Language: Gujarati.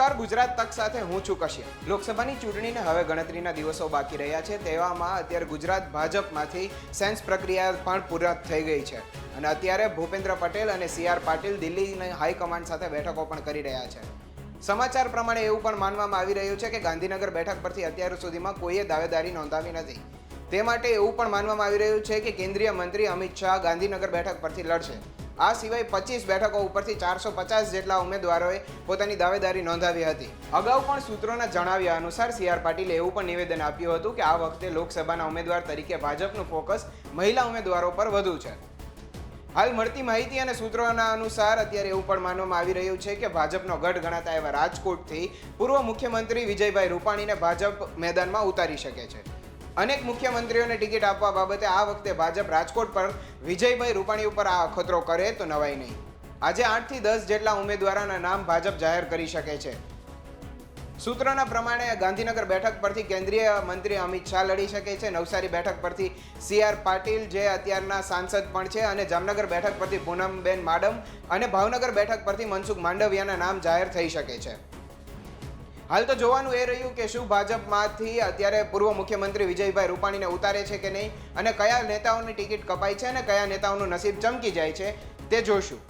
નમસ્કાર, ગુજરાત તક સાથે હું છું કશ્યપ। લોકસભાની ચૂંટણીને હવે ગણતરીના દિવસો બાકી રહ્યા છે, તેવામાં અત્યારે ગુજરાત ભાજપમાંથી સેન્સ પ્રક્રિયા પણ પૂર્ણ થઈ ગઈ છે અને અત્યારે ભૂપેન્દ્ર પટેલ અને CR પાટીલ દિલ્હીની હાઈકમાન્ડ સાથે બેઠકો પણ કરી રહ્યા છે। સમાચાર પ્રમાણે એવું પણ માનવામાં આવી રહ્યું છે કે ગાંધીનગર બેઠક પરથી અત્યાર સુધીમાં કોઈએ દાવેદારી નોંધાવી નથી। તે માટે એવું પણ માનવામાં આવી રહ્યું છે કે કેન્દ્રીય મંત્રી અમિત શાહ ગાંધીનગર બેઠક પરથી લડશે। આ સિવાય 25 બેઠકો ઉપરથી 450 જેટલા ઉમેદવારોએ પોતાની દાવેદારી નોંધાવી હતી। અગાઉ પણ સૂત્રોના જણાવ્યા અનુસાર CR પાટીલે એવું પણ નિવેદન આપ્યું હતું કે આ વખતે લોકસભાના ઉમેદવાર તરીકે ભાજપનું ફોકસ મહિલા ઉમેદવારો પર વધુ છે। હાલ મળતી માહિતી અને સૂત્રોના અનુસાર અત્યારે એવું પણ માનવામાં આવી રહ્યું છે કે ભાજપનો ગઢ ગણાતા એવા રાજકોટથી પૂર્વ મુખ્યમંત્રી વિજયભાઈ રૂપાણીને ભાજપ મેદાનમાં ઉતારી શકે છે। અનેક મુખ્યમંત્રીઓને ટિકિટ આપવા બાબતે આ વખતે ભાજપ રાજકોટ પર વિજયભાઈ રૂપાણી ઉપર આ અખતરો કરે તો નવાઈ નહીં। આજે 8 થી 10 જેટલા ઉમેદવારોના નામ ભાજપ જાહેર કરી શકે છે। સૂત્રોના પ્રમાણે ગાંધીનગર બેઠક પરથી કેન્દ્રીય મંત્રી અમિત શાહ લડી શકે છે, નવસારી બેઠક પરથી CR પાટીલ જે અત્યારના સાંસદ પણ છે અને જામનગર બેઠક પરથી પૂનમબેન માડમ અને ભાવનગર બેઠક પરથી મનસુખ માંડવિયાના નામ જાહેર થઈ શકે છે। હાલ તો જોવાનું એ રહ્યું કે શું ભાજપમાંથી અત્યારે પૂર્વ મુખ્યમંત્રી વિજયભાઈ રૂપાણીને ઉતારે છે કે નહીં અને કયા નેતાઓની ટિકિટ કપાય છે અને કયા નેતાઓનું નસીબ ચમકી જાય છે તે જોશું।